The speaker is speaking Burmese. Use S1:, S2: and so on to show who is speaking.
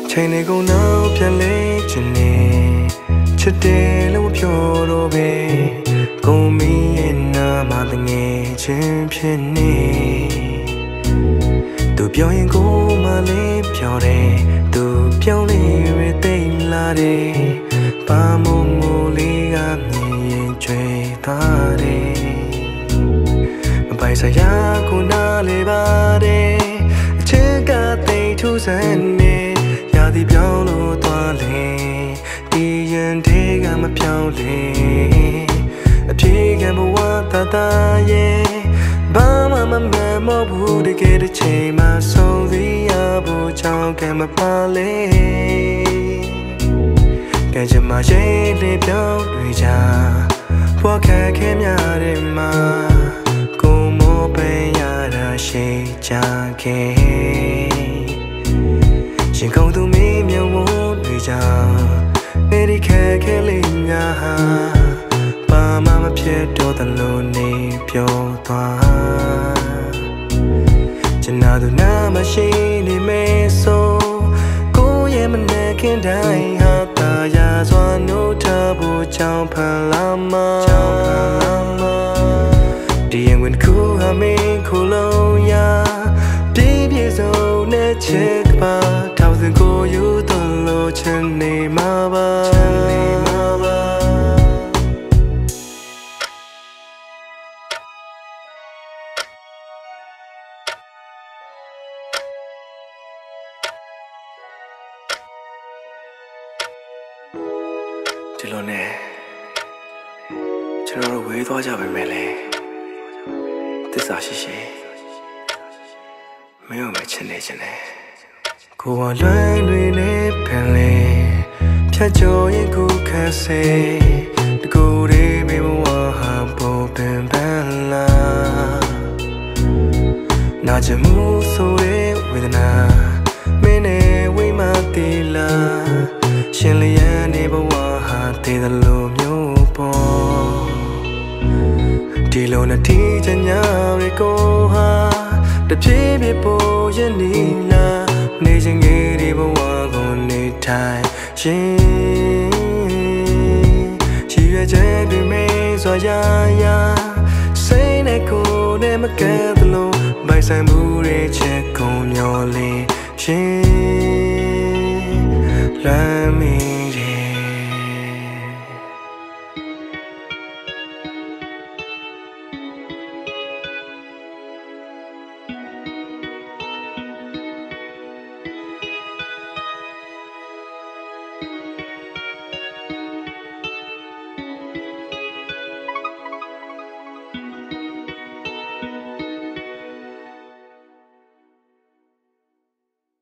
S1: ချိန်နေကုန်တော့ပြန်လဲချင်နေချစ်တယ်လို့ပြောတော့ပဲကိုမင်းရဲ့နာမတငယ်ချင်းဖြစ်နေသူပြောရင်ကိုမလေးပြောတယ်သူပြောင်းလဲရတဲ့လာတယ်ပါမမိုးလေးကမြင်ရင်ကြွေသားတယ်မပိုင်စရာကိုနားလေပါတယ်အချစ်ကတိတ်ထူးဆန်းနေရာသီပြောင်းလို့သွားလေဒီရင်တေးကမပြောင်းလေအပြေကဘဝတာတာရဲ့ဘာမှမမှန်မဘူးတကယ်တစ်ချိန်မှဆုံးစည်းရဖို့ကြောင့်ကမပါလေကဲချင်မှရေးလေးပြောင်းတွေကြဘွားခက်ခဲများတယ်မှာကိုမောပဲရတာရှိကြခဲ့ရင်ကုန်သူမင်းမြုံဝန်းတွေကြောင့်နေဒီခက်ခဲလေးများဟာဘာမှမဖြစ်တော့သလိုနေပြောသွားကျွန်တော်တို့နာမရှိနေမေဆိုကိုရဲ့မနဲ့ခင်တိုင်းဟာတာယာစွာနှုတ်ထဖို့ကြောင့်ဖန်လာမဒီရင်ဝင်ခုဟာမင်းခုလုံးရပြည့်ပြည့်စုံနဲ့ချစ်ပါထောင်စင်ကိုယူသွလို့ချင်နေမှာပါဒီလိုနဲ့ကျွန်တော်တို့ဝေးသွားကြပါမယ်လေသစ္စာရှိရှိမင်းတို့မချင်နေချင်တယ်ကိုယ်ကလွမ်းတွေနဲ့ဖန်လေဖြတ်ကျော်ရင်ကိုခက်စေတကူလေးမေဘဝဟာပေါ်ပင်ပန်းလာနာချင်မှုဆိုတဲ့ဝေဒနာမင်းနဲ့ဝိမတီလာရှင်လျက်နေဘဝဟာတည်သလိုမျိုးပေါ်ဒီလိုနဲ့ဒီချင်ညာတွေကိုဟာတပြေးပြေးပေါ်ရင်နီလာနေချင်ကြီးဒီဘဝကိုနေထိုင်ရှင်ရှိရတဲ့ဒီမေးစွာရာစိတ်နဲ့ကိုယ်နဲ့မကဲသလိုပိုင်ဆိုင်မှုတွေချက်ကုန်မျောလင်းရှင်လမ်းမီ